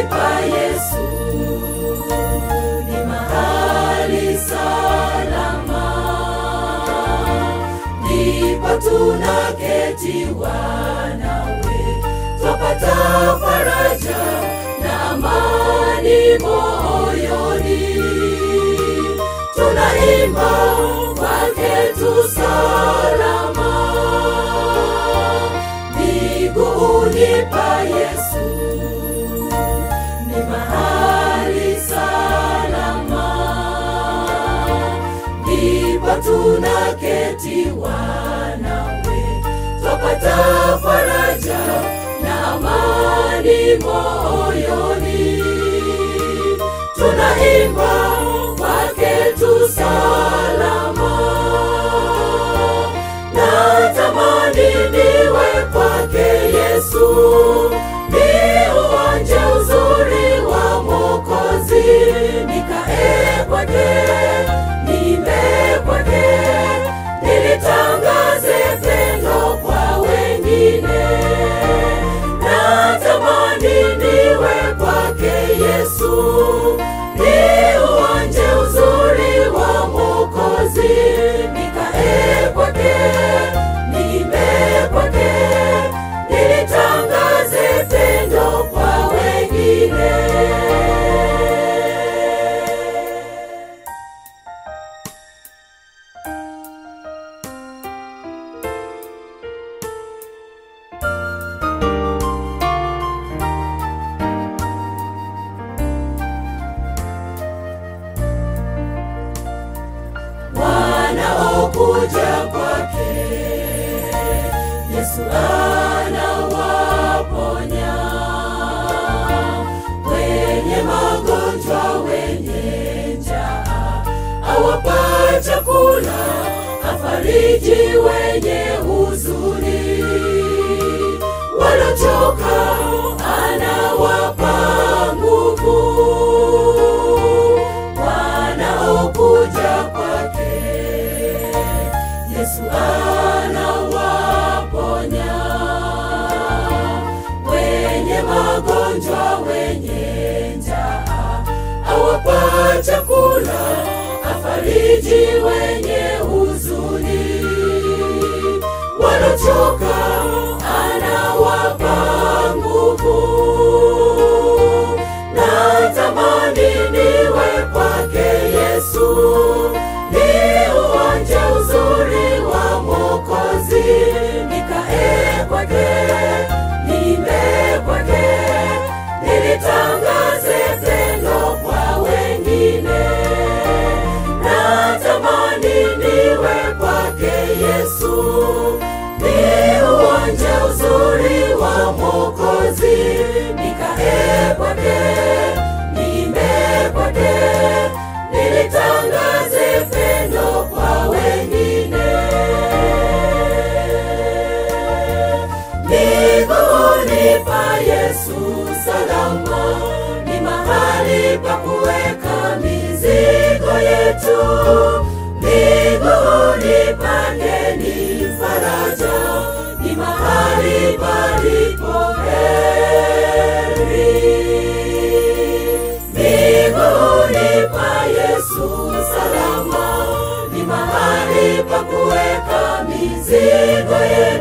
pa Yesu ni mahali salama, ndipo tunaketi wanawe, twapata faraja na amani moyoni. Tunaimba kwake tu salama, miguuni pa Yesu ni mahali salama, ndipo tunaketi wanawe, twapata faraja na amani moyoni. Tunaimba kwake tu salama, natamani niwe kwake Yesu, niuonje uzuri wa Mwokozi, nikae kwake, niimbe kwake, nilitangaze pendo kwa wengine. Natamani niwe kwake Yesu, niuonje uzuri wa Mwokozi, nikae kwake, niimbe kwake, nilitangaze pendo kwa wengine. Wanaokuja kwake Yesu anawaponya, wenye magonjwa, wenye njaa awapa chakula, afariji wenye huzuni, walochoka anawapa nguvu. Wanaokuja kwake Yesu anawaponya, wenye magonjwa, wenye njaa awapa chakula, afariji wenye huzuni, walochoka anawapa nguvu. Natamani niwe kwake Yesu, niuonje uzuri wa Mwokozi, nikae kwake, niimbe kwake, nilitangaze pendo kwa wengine. Natamani niwe kwake Yesu, niuonje uzuri wa Mwokozi, nikae kwake, niimbe kwake, nilitangaze pendo kwa wengine. Miguuni pa Yesu salama, ni mahali pa kuweka mizigo yetu. Miguuni pake ni faraja, ni mahali palipo heri. Miguuni pa Yesu salama, ni mahali pa kuweka mizigo yetu.